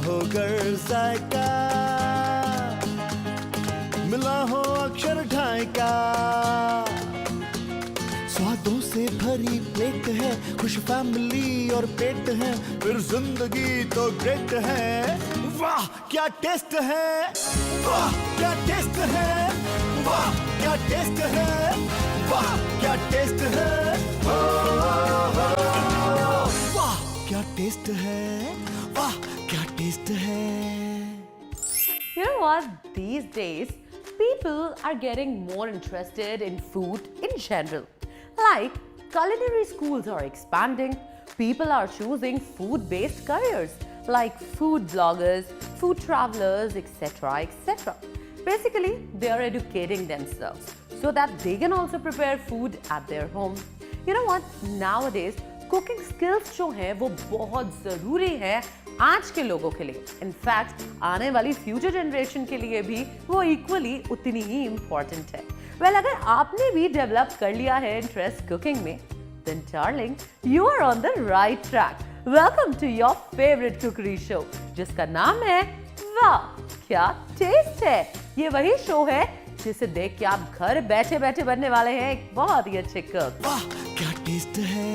हो गर जायका, मिला हो अक्षर ढाई का। स्वादों से भरी प्लेट है, खुश फैमिली और पेट है, फिर जिंदगी तो ग्रेट है। वाह क्या टेस्ट है, वाह क्या टेस्ट है, वाह क्या टेस्ट है, वाह क्या टेस्ट है, वाह क्या टेस्ट है, वाह क्या टेस्ट है। You know what? These days, people are getting more interested in food in general. Like, culinary schools are expanding. People are choosing food-based careers like food bloggers, food travelers, etc., etc. Basically, they are educating themselves so that they can also prepare food at their home. You know what? Nowadays, cooking skills जो हैं वो बहुत ज़रूरी है आज के लोगों के लिए। इनफैक्ट आने वाली फ्यूचर जनरेशन के लिए भी वो इक्वली उतनी ही इम्पोर्टेंट है। वेल, अगर आपने भी डेवलप कर लिया है इंटरेस्ट कुकिंग में, then darling, you are on the right track. Welcome to your favorite cookery show, जिसका नाम है वाह क्या टेस्ट है। ये वही शो है जिसे देख के आप घर बैठे बैठे बनने वाले हैं एक बहुत ही अच्छे कुक। वाह क्या टेस्ट है।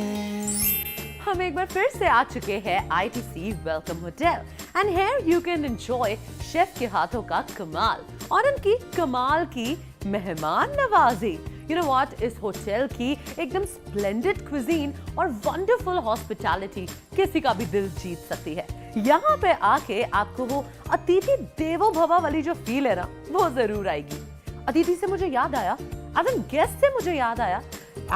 हम एक बार फिर से आ चुके हैं ITC welcome hotel and here you can enjoy chef के हाथों का कमाल और उनकी कमाल की मेहमान नवाजी। यू नो व्हाट, इस होटल की एकदम स्प्लेंडेड क्विजीन और वंडरफुल हॉस्पिटैलिटी किसी का भी दिल जीत सकती है। यहाँ पे आके आपको वो अतिथि देवो भव वाली जो फील है ना, वो जरूर आएगी। अतिथि से मुझे याद आया, एज एन गेस्ट से मुझे याद आया,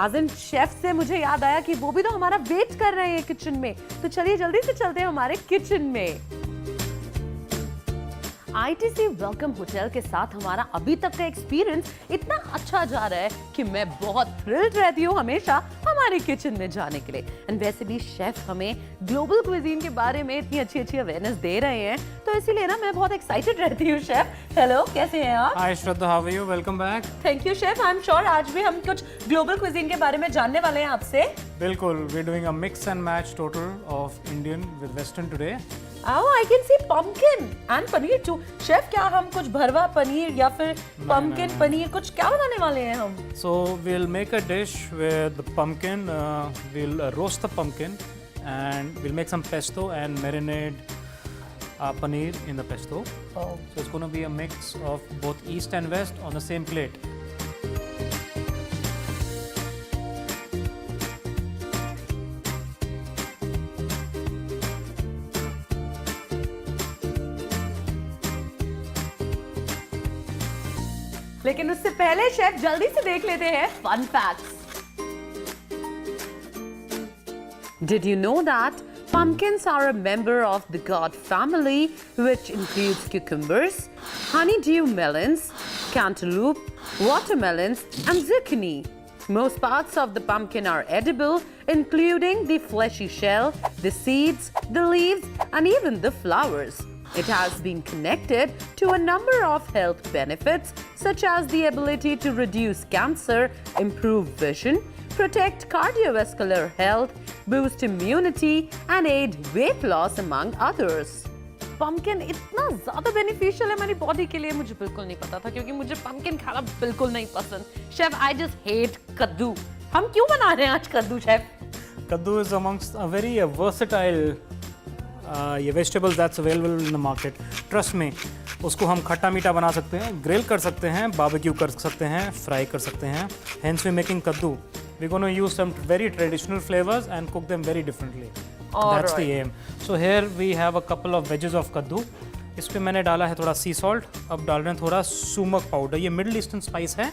एज एन शेफ से मुझे याद आया कि वो भी तो हमारा वेट कर रहे हैं किचन में। तो चलिए जल्दी से चलते हैं हमारे किचन में। ITC वेलकम होटल के साथ हमारा अभी तक का एक्सपीरियंस इतना अच्छा जा रहा है कि मैं बहुत थ्रिल्ड रहती हूँ हमेशा हमारे किचन में जाने के लिए। एंड वैसे भी शेफ हमें ग्लोबल क्विजीन के बारे में इतनी अच्छी अच्छी अवेयरनेस दे रहे हैं, तो इसीलिए ना मैं बहुत एक्साइटेड रहती हूँ। शेफ हेलो, कैसे हैं आप? Hi Shraddha, how are you? Welcome back. Thank you chef. I am sure आज भी हम कुछ ग्लोबल क्विजीन के बारे में जानने वाले हैं आपसे। बिल्कुल, we are doing a mix and match total of Indian with western today. Oh, I can see pumpkin and paneer too. Chef, क्या हम कुछ भरवा पनीर या फिर pumpkin पनीर कुछ क्या बनाने वाले हैं हम? So we'll make a dish with the pumpkin. We'll roast the pumpkin and we'll make some pesto and marinate paneer in the pesto. Oh. So it's going to be a mix of both east and west on the same plate. लेकिन उससे पहले chef जल्दी से देख लेते हैं fun facts. Did you know that pumpkins are a member of the gourd family, which includes cucumbers, honeydew melons, cantaloupe, watermelons, and zucchini? Most parts of the pumpkin are edible, including the fleshy shell, the seeds, the leaves, and even the flowers. It has been connected to a number of health benefits, such as the ability to reduce cancer, improve vision, protect cardiovascular health, boost immunity, and aid weight loss, among others. Pumpkin इतना ज़्यादा beneficial है हमारी body के लिए, मुझे बिल्कुल नहीं पता था, क्योंकि मुझे pumpkin खाना बिल्कुल नहीं पसंद। Chef, I just hate कद्दू। हम क्यों बना रहे हैं आज कद्दू, Chef? Kaddu is amongst a very versatile vegetables that's available in the market. Trust me, उसको हम खट्टा मीठा बना सकते हैं, ग्रिल कर सकते हैं, बारबेक्यू कर सकते हैं, फ्राई कर सकते हैं. Hence we're making kaddu. We're going to use some very traditional flavors and cook them very differently. That's the aim. So here we have a couple of wedges of kaddu. इस पे मैंने डाला है थोड़ा सी salt, अब डाल रहे हैं थोड़ा सुमक पाउडर. ये मिडल ईस्टर्न स्पाइस है.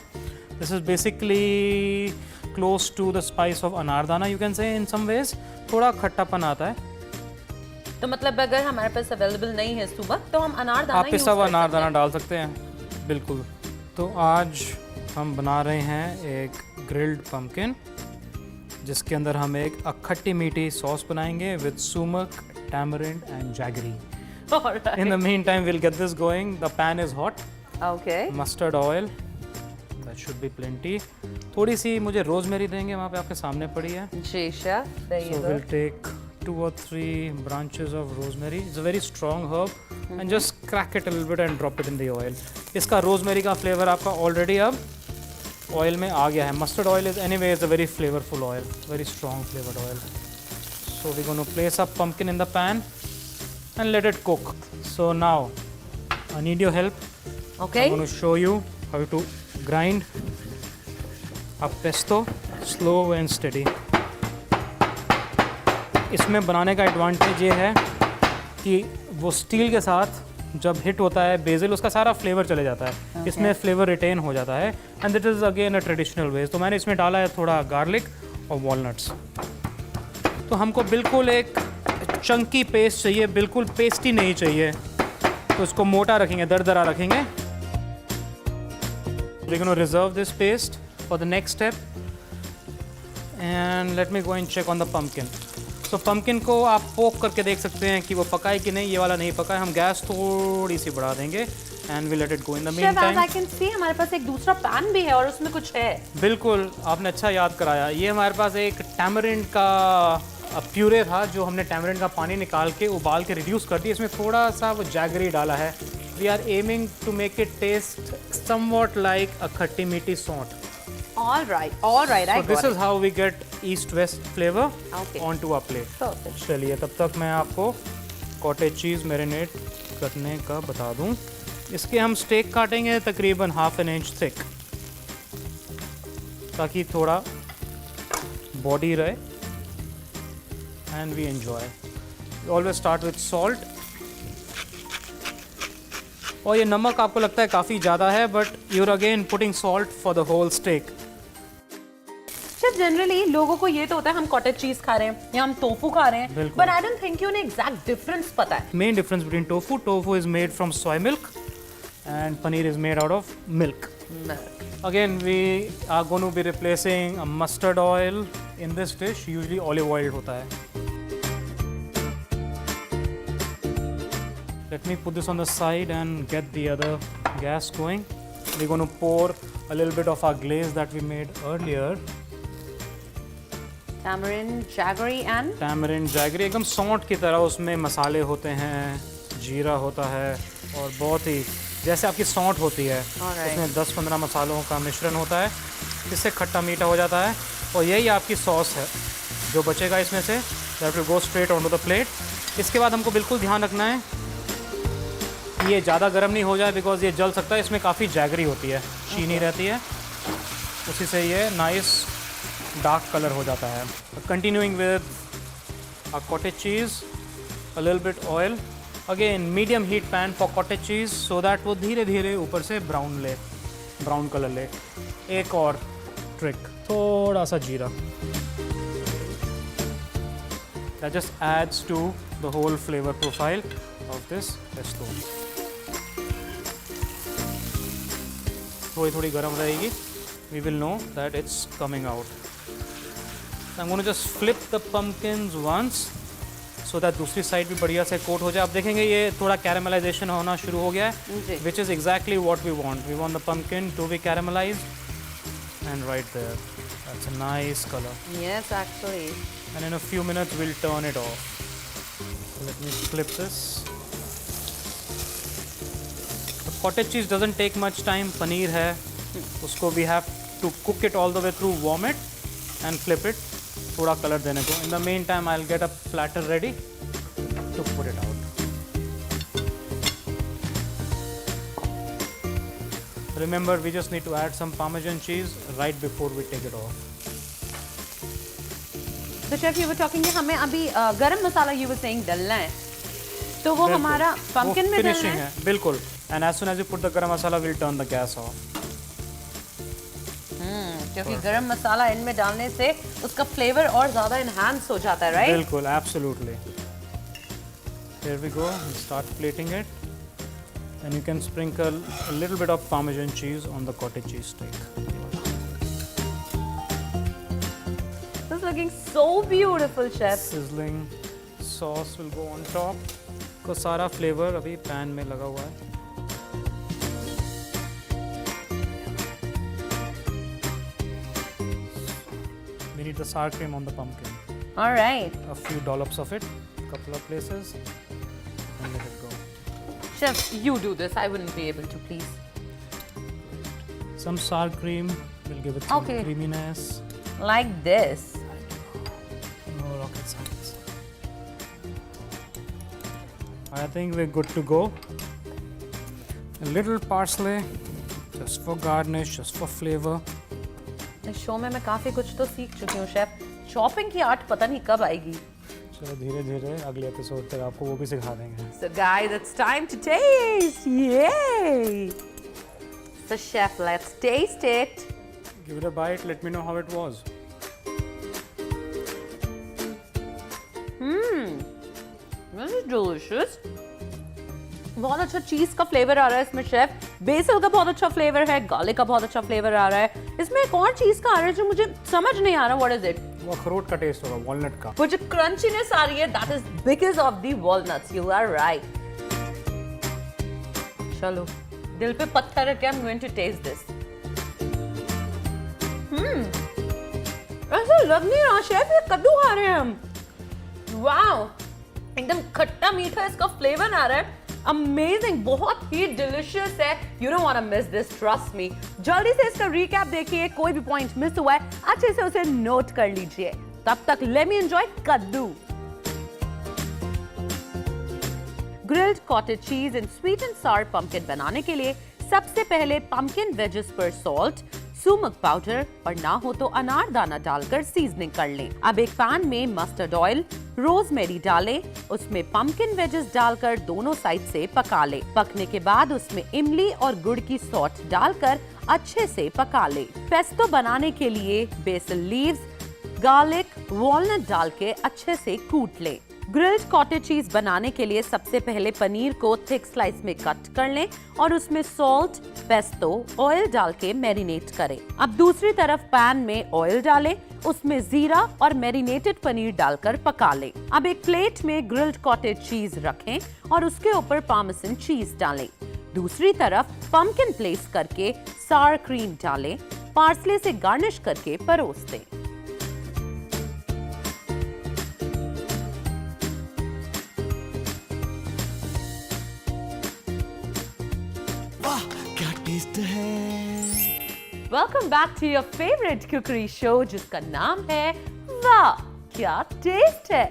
This is basically close to the spice of anardana, you can say in some ways. थोड़ा खट्टापन आता है. तो मतलब अगर हमारे पास अवेलेबल नहीं है सुबह, तो हम अनारदाना आप पिसा हुआ अनारदाना डाल सकते हैं. बिल्कुल. तो आज हम बना रहे हैं एक ग्रिल्ड पम्पकिन, जिसके अंदर हम एक खट्टी मीठी सॉस बनाएंगे with sumac, tamarind and jaggery. In the meantime, we'll get this going. The pan is hot. Okay. Mustard oil. That should be plenty. थोड़ी सी मुझे रोजमेरी देंगे, वहाँ पे आपके सामने पड़ी है. जी chef. So we'll take 2 or 3 branches of rosemary. It's a very strong herb. And just crack it a little bit and drop it in the oil. इसका rosemary का flavor आपका already अब oil में आ गया है. Mustard oil is anyway is a very flavorful oil, very strong flavored oil. So we're going to place a pumpkin in the pan and let it cook. So now I need your help. Okay. I'm going to show you how to grind a pesto slow and steady. इसमें बनाने का advantage ये है कि वो steel के साथ जब हिट होता है बेसिल उसका सारा फ्लेवर चले जाता है. इसमें फ्लेवर रिटेन हो जाता है and this is again a traditional way. तो मैंने इसमें डाला है थोड़ा गार्लिक और वॉलनट्स. तो हमको बिल्कुल एक चंकी पेस्ट चाहिए, बिल्कुल पेस्टी नहीं चाहिए. तो इसको मोटा रखेंगे, दरदरा रखेंगे. We're going to reserve this paste for the next step. And let me go and check on the pumpkin. So pumpkin को आप पोक करके देख सकते हैं कि वो पका है कि नहीं. ये वाला नहीं पका है. हम गैस थोड़ी सी बढ़ा देंगे and we let it go. In the Chef, as meantime, I can see, हमारे पास एक दूसरा पैन भी है और उसमें कुछ है. बिल्कुल आपने अच्छा याद कराया. ये हमारे पास एक टैमरिंड का प्यूरे था जो हमने टैमरिंड का पानी निकाल के उबाल के रिड्यूस कर दिया. इसमें थोड़ा सा वो जैगरी डाला है. We are aiming to make it taste somewhat like a खट्टी मीठी सौंठ. All right. I So this got is how we get east-west flavor Okay. onto our plate. Perfect. चलिए तब तक मैं आपको कॉटेज चीज़ मैरिनेट करने का बता दूं. इसके हम स्टेक काटेंगे तकरीबन 1/2 इंच थिक ताकि थोड़ा बॉडी रहे and we enjoy. We always start with salt. और ये नमक आपको लगता है काफ़ी ज़्यादा है but you're again putting salt for the whole steak. Chef, generally लोगों को ये तो होता है हम कॉटेज चीज खा रहे हैं या हम टोफू खा रहे हैं. बिल्कुल. But I don't think you उन्हें exact difference पता है. Main difference between tofu is made from soy milk and paneer is made out of milk. Again, we are going to be replacing a mustard oil in this dish. Usually olive oil होता है. Let me put this on the side and get the other gas going. We're going to pour a little bit of our glaze that we made earlier. Tamarind, jaggery and Tamarind, jaggery एकदम सौंठ की तरह उसमें मसाले होते हैं, जीरा होता है और बहुत ही जैसे आपकी सौंठ होती है. Alright. उसमें 10-15 मसालों का मिश्रण होता है. इससे खट्टा मीठा हो जाता है और यही आपकी सॉस है. जो बचेगा इसमें से that will go straight onto the plate. इसके बाद हमको बिल्कुल ध्यान रखना है कि ये ज़्यादा गर्म नहीं हो जाए बिकॉज ये जल सकता है. इसमें काफ़ी जैगरी होती है, चीनी रहती है, उसी से ये नाइस डार्क कलर हो जाता है. Continuing with a cottage cheese, a little bit oil. Again medium heat pan for cottage cheese so that वो धीरे धीरे ऊपर से ब्राउन कलर ले. एक और ट्रिक, थोड़ा सा जीरा. That just adds to the whole flavor profile of this pesto. थोड़ी गर्म रहेगी. We will know that it's coming out. So I'm going to just flip the pumpkins once so that दूसरी साइड भी बढ़िया से कोट हो जाए. आप देखेंगे ये थोड़ा कैरामलाइजेशन होना शुरू हो गया है, which is exactly what we want. We want the pumpkin to be caramelized and right there. That's a nice color. yes, actually. And in a few minutes we'll turn it off. So let me flip this. The cottage cheese doesn't take much time. Paneer है, उसको we have to cook it all the way through, warm it and flip it. थोड़ा colour देने को. In the meantime, I'll get a platter ready to put it out. Remember, we just need to add some Parmesan cheese right before we take it off. So chef, you were talking कि हमें अभी गरम मसाला you were saying डलना है. तो वो बिल्कुल. हमारा pumpkin में डलना finishing है. बिल्कुल. And as soon as you put the garam masala, we'll turn the gas off. क्योंकि गरम मसाला इनमें डालने से उसका फ्लेवर और ज़्यादा enhance हो जाता है, right? बिल्कुल, absolutely. Here we go. We'll start plating it. And you can sprinkle a little bit of Parmesan cheese on the cottage cheese steak. This is looking so beautiful, chef. Sizzling sauce will go on top. को सारा flavour अभी pan में लगा हुआ है. We need the sour cream on the pumpkin. All right. a few dollops of it, couple of places, and let it go. Chef, you do this. I wouldn't be able to, please. Some sour cream will give it some Okay. creaminess. Like this. No rocket science. I think we're good to go. A little parsley, just for garnish, just for flavor. इस show में मैं काफी कुछ तो सीख चुकी हूँ chef. Chopping की आर्ट पता नहीं कब आएगी. चलो धीरे धीरे अगले एपिसोड तक आपको वो भी सिखा देंगे. So guys, it's time to taste. Yay! So chef, let's taste it. Give it a bite. Let me know how it was. This is delicious. बहुत अच्छा चीज का फ्लेवर आ रहा है इसमें शेफ. बेसिल का बहुत अच्छा फ्लेवर है, गार्लिक का बहुत अच्छा फ्लेवर आ रहा है. इसमें एक और चीज का आ रहा है जो मुझे समझ नहीं आ रहा. What is it? वो अखरोट का टेस्ट होगा, वॉलनट का. वो जो क्रंचीनेस आ रही है, that is because of the walnuts. You are right. चलो दिल पे पत्थर रख के I am going to taste this. ऐसा लग नहीं रहा शेफ ये कद्दू खा रहे हैं हम. वाओ, एकदम खट्टा मीठा इसका फ्लेवर आ रहा है. अमेजिंग, बहुत ही डिलिशियस है. You don't want to miss this, trust me. जल्दी से इसका रिकैप देखिए. कोई भी पॉइंट मिस हुआ है अच्छे से उसे नोट कर लीजिए. तब तक लेट मी एंजॉय कद्दू. Grilled cottage cheese and sweet and Sawar pumpkin बनाने के लिए सबसे पहले पंपकिन वेजेस पर सॉल्ट, सुमक पाउडर और ना हो तो अनारदाना डालकर सीजनिंग कर लें. अब एक पैन में मस्टर्ड ऑयल, रोजमेरी डालें, उसमें पंपकिन वेजेस डालकर दोनों साइड से पका लें. पकने के बाद उसमें इमली और गुड़ की सॉस डालकर अच्छे से पका लें. पेस्टो बनाने के लिए बेसिल लीव्स, गार्लिक, वॉलनट डाल के अच्छे से कूट लें. ग्रिल्ड कॉटेज चीज बनाने के लिए सबसे पहले पनीर को थिक स्लाइस में कट कर लें और उसमें सॉल्ट, पेस्टो, ऑयल डाल के मैरिनेट करें. अब दूसरी तरफ पैन में ऑयल डालें, उसमें जीरा और मैरिनेटेड पनीर डालकर पका लें. अब एक प्लेट में ग्रिल्ड कॉटेज चीज रखें और उसके ऊपर पार्मेसन चीज डालें. दूसरी तरफ पंपकिन प्लेस करके सावर क्रीम डालें. पार्सले से गार्निश करके परोस दें. वाह क्या टेस्ट है. Welcome back to your favourite cookery show जिसका नाम है वाह क्या टेस्ट है.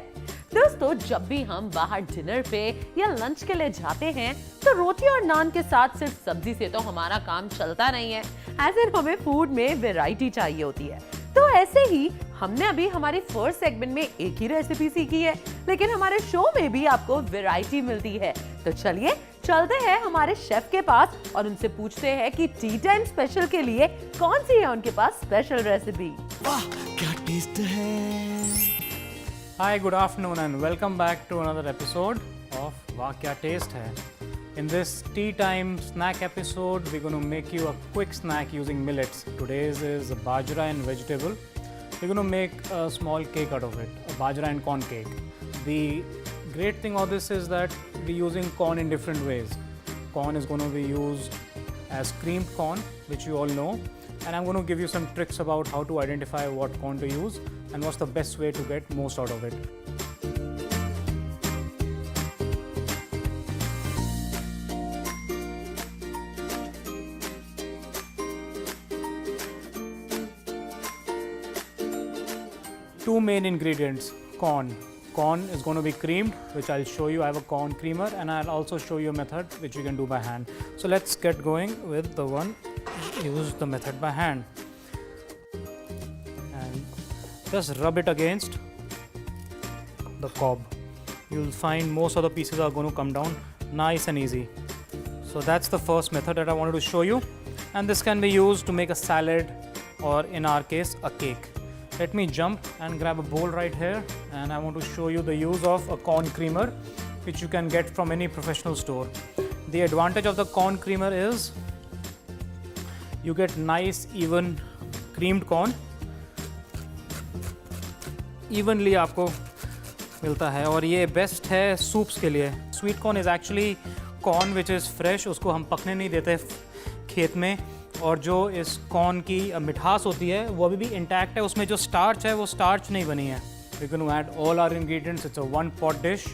दोस्तों, जब भी हम बाहर डिनर पे या लंच के लिए जाते हैं तो रोटी और नान के साथ सिर्फ सब्जी से तो हमारा काम चलता नहीं है. ऐसे हमें फूड में वैरायटी चाहिए होती है. तो ऐसे ही हमने अभी हमारी फर्स्ट सेगमेंट में एक ही रेसिपी सीखी है, लेकिन हमारे शो में भी आपको वैरायटी मिलती है. तो चलिए चलते हैं हमारे शेफ के पास और उनसे पूछते हैं कि टी टाइम स्पेशल के लिए कौन सी है उनके पास स्पेशल रेसिपी. वाह क्या टेस्ट है. Hi, good afternoon and welcome back to another episode of Wah Kya Taste Hai. In this tea time snack episode, we're going to make you a quick snack using millets. Today's is bajra and vegetable. We're going to make a small cake out of it, a bajra and corn cake. The great thing of this is that we're using corn in different ways. Corn is going to be used as creamed corn, which you all know. And I'm going to give you some tricks about how to identify what corn to use and what's the best way to get most out of it. Two main ingredients: corn. Corn is going to be creamed, which I'll show you. I have a corn creamer and I'll also show you a method which you can do by hand. So let's get going with the one. Use the method by hand and just rub it against the cob. You'll find most of the pieces are going to come down nice and easy. So that's the first method that I wanted to show you, and this can be used to make a salad or in our case a cake. Let me jump and grab a bowl right here, and I want to show you the use of a corn creamer which you can get from any professional store. The advantage of the corn creamer is you get nice even creamed corn. Evenly आपको मिलता है और ये best है soups के लिए. Sweet corn is actually corn which is fresh, उसको हम पकने नहीं देते खेत में, और जो इस कॉर्न की मिठास होती है वो अभी भी इंटैक्ट है. उसमें जो स्टार्च है वो स्टार्च नहीं बनी है. We're going to add all our ingredients. It's a one pot dish.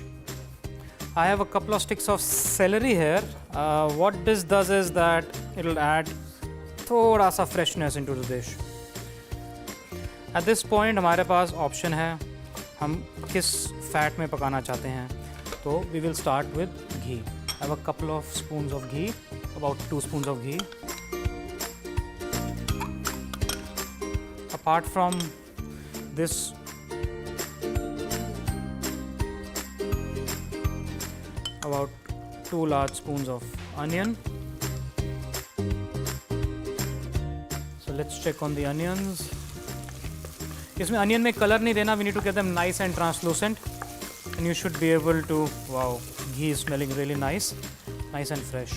I have a couple of sticks of celery here. What this does is that it'll add थोड़ा सा freshness into the dish. At this point हमारे पास option है हम किस fat में पकाना चाहते हैं. तो we will start with ghee. I have a couple of spoons of ghee, about 2 spoons of ghee. Apart from this, about 2 large spoons of onion. So let's check on the onions. इसमें onion में color नहीं देना. We need to get them nice and translucent, and you should be able to. Wow, ghee is smelling really nice and fresh.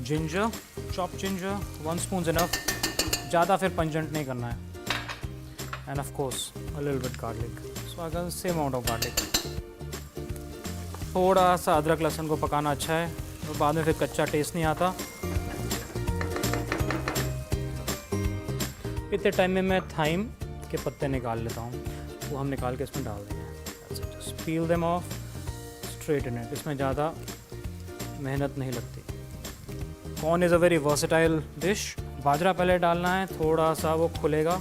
Ginger, chopped ginger, 1 spoon is enough. ज़्यादा फिर pungent नहीं करना है. And of course, a little bit garlic. So I got the same amount of garlic. थोड़ा सा अदरक लहसुन को पकाना अच्छा है और बाद में फिर कच्चा टेस्ट नहीं आता. इतने टाइम में मैं थाइम के पत्ते निकाल लेता हूँ. वो हम निकाल के इसमें डाल देंगे. Just peel them off straight in it. इसमें ज़्यादा मेहनत नहीं लगती. Corn is a very versatile dish. बाजरा पहले डालना है, थोड़ा सा वो खुलेगा.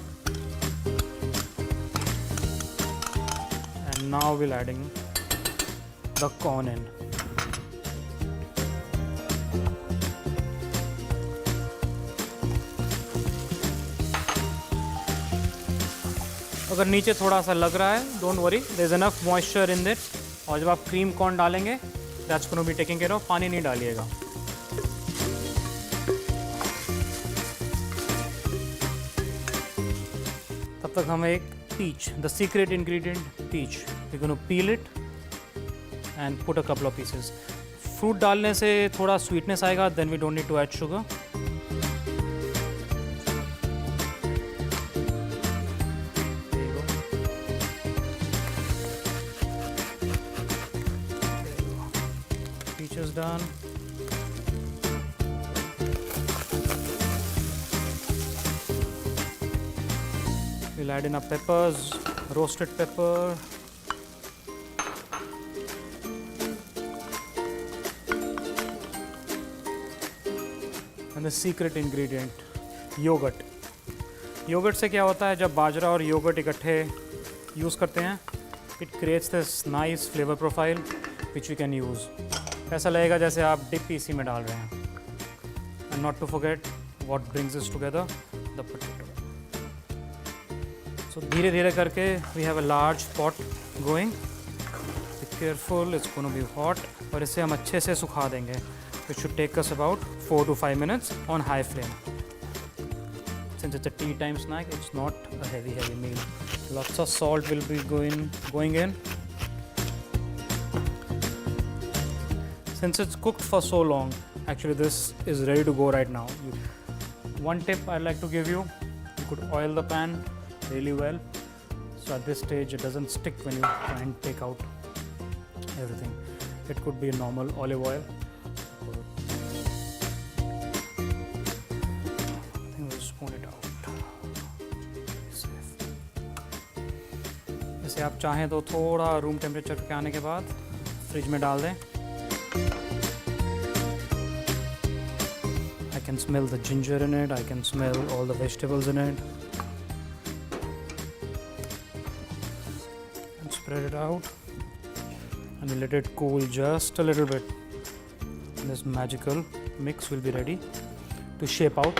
And now we'll adding the corn in. अगर नीचे थोड़ा सा लग रहा है, don't worry, there's enough moisture in it. और जब आप cream corn डालेंगे, that's going to be taken care of. पानी नहीं डालिएगा. तब तक हम एक peach, the secret ingredient peach. We're going to peel it and put a couple of pieces. Fruit डालने से थोड़ा sweetness आएगा. Then we don't need to add sugar. There you go. There you go. Peach is done. We'll add in our peppers, roasted pepper. And the secret ingredient, yogurt. Yogurt से क्या होता है जब बाजरा और yogurt इकट्ठे use करते हैं, it creates this nice flavor profile which we can use. ऐसा लगेगा जैसे आप dip इसी में डाल रहे हैं. And not to forget what brings us together, the potato. So धीरे धीरे करके we have a large pot going. Be careful, it's going to be hot. और इसे हम अच्छे से सुखा देंगे. It should take us about 4 to 5 minutes on high flame. Since it's a tea time snack, it's not a heavy meal. Lots of salt will be going in. Since it's cooked for so long, actually this is ready to go right now. One tip I'd like to give you could oil the pan really well. So at this stage, it doesn't stick when you try and take out everything. It could be normal olive oil. आप चाहें तो थोड़ा room temperature पे आने के बाद fridge में डाल दें. I can smell the ginger in it. I can smell all the vegetables in it. And spread it out and we'll let it cool just a little bit. And this magical mix will be ready to shape out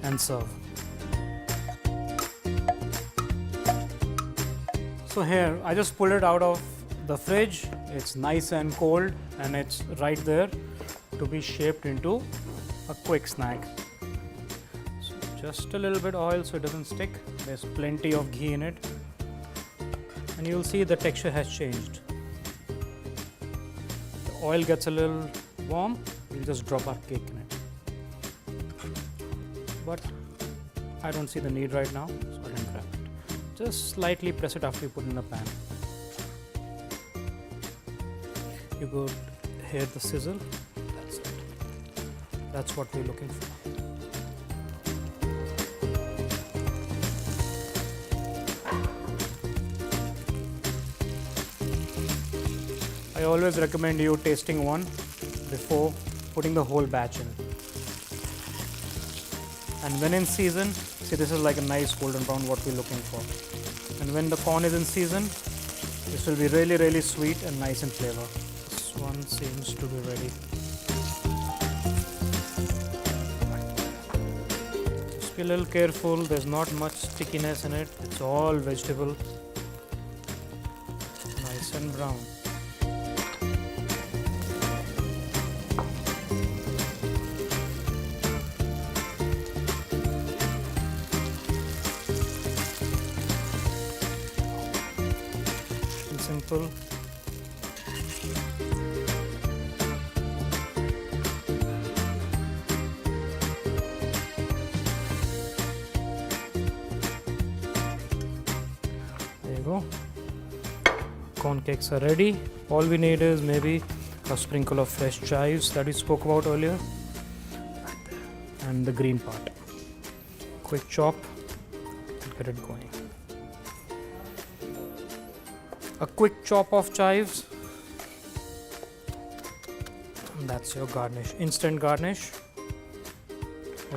and serve. So here, I just pulled it out of the fridge. It's nice and cold and it's right there to be shaped into a quick snack. So just a little bit oil so it doesn't stick. There's plenty of ghee in it. And you'll see the texture has changed. The oil gets a little warm, we'll just drop our cake in it. But I don't see the need right now, so I didn't grab it. Just slightly press it after you put it in the pan. You could hear the sizzle. That's it. That's what we're looking for. I always recommend you tasting one before putting the whole batch in. And when in season, see, this is like a nice golden brown what we're looking for. And when the corn is in season, this will be really, really sweet and nice in flavor. This one seems to be ready. Just be a little careful, there's not much stickiness in it. It's all vegetable. Nice and brown. Simple. There you go. Corn cakes are ready. All we need is maybe a sprinkle of fresh chives that we spoke about earlier, and the green part. Quick chop, get it going. A quick chop of chives. And that's your garnish. Instant garnish.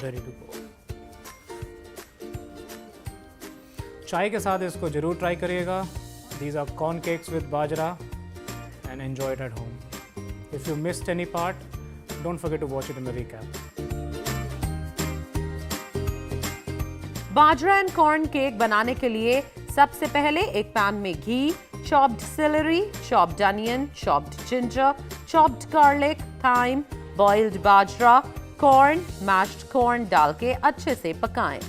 Ready to go. चाय के साथ इसको जरूर try करिएगा. These are corn cakes with bajra and enjoy it at home. If you missed any part, don't forget to watch it in the recap. Bajra and corn cake बनाने के लिए सबसे पहले एक पैन में घी, chopped celery, chopped onion, chopped ginger, chopped garlic, thyme, boiled bajra, corn, mashed corn डाल के अच्छे से पकाएं.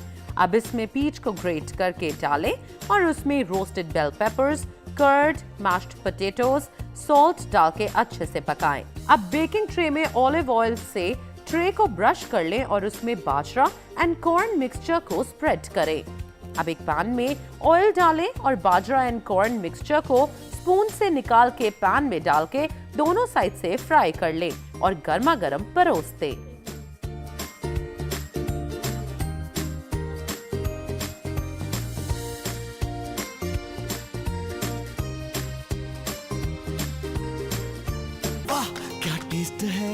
अब इसमें पीच को ग्रेट करके डालें और उसमें roasted bell peppers, curd, mashed potatoes, salt डाल के अच्छे से पकाएं. अब बेकिंग ट्रे में ऑलिव ऑयल से ट्रे को ब्रश कर लें और उसमें बाजरा एंड कॉर्न मिक्सचर को स्प्रेड करें. अब एक पैन में ऑयल डालें और बाजरा एंड कॉर्न मिक्सचर को स्पून से निकाल के पैन में डाल के दोनों साइड से फ्राई कर लें और गर्मा गर्म परोस दें. वाह क्या टेस्ट है.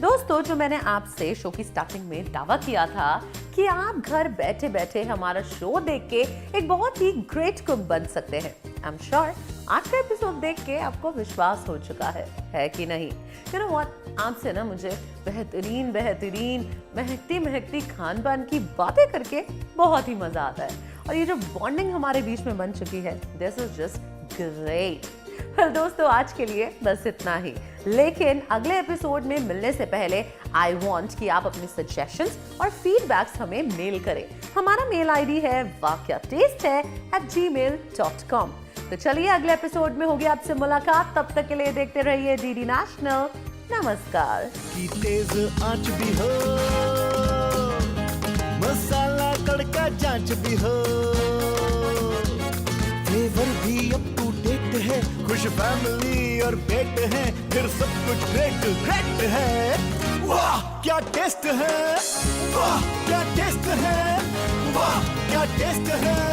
दोस्तों, जो मैंने आपसे शो की स्टार्टिंग में दावा किया था कि आप घर बैठे बैठे हमारा शो देख के एक बहुत ही ग्रेट कुक बन सकते हैं. आई एम श्योर आज का एपिसोड देख के आपको विश्वास हो चुका है कि नहीं? यू नो व्हाट, आपसे ना मुझे बेहतरीन महकती महकती खान पान की बातें करके बहुत ही मजा आता है. और ये जो बॉन्डिंग हमारे बीच में बन चुकी है, दिस इज जस्ट ग्रेट. दोस्तों, आज के लिए बस इतना ही. लेकिन अगले एपिसोड में मिलने से पहले आई वांट कि आप अपने सजेशंस और फीडबैक्स हमें मेल करें. हमारा मेल आईडी है wakyatastes@gmail.com. तो चलिए अगले एपिसोड में होगी आपसे मुलाकात. तब तक के लिए देखते रहिए डीडी नेशनल. नमस्कार. की तेज आंच भी हो, मसाला तड़का जांच भी हो, फ्लेवर भी अप टू डेट है, खुश फैमिली और पेट है, फिर सब कुछ ग्रेट ग्रेट है. वाह क्या टेस्ट है, वाह क्या टेस्ट है, वाह क्या टेस्ट है.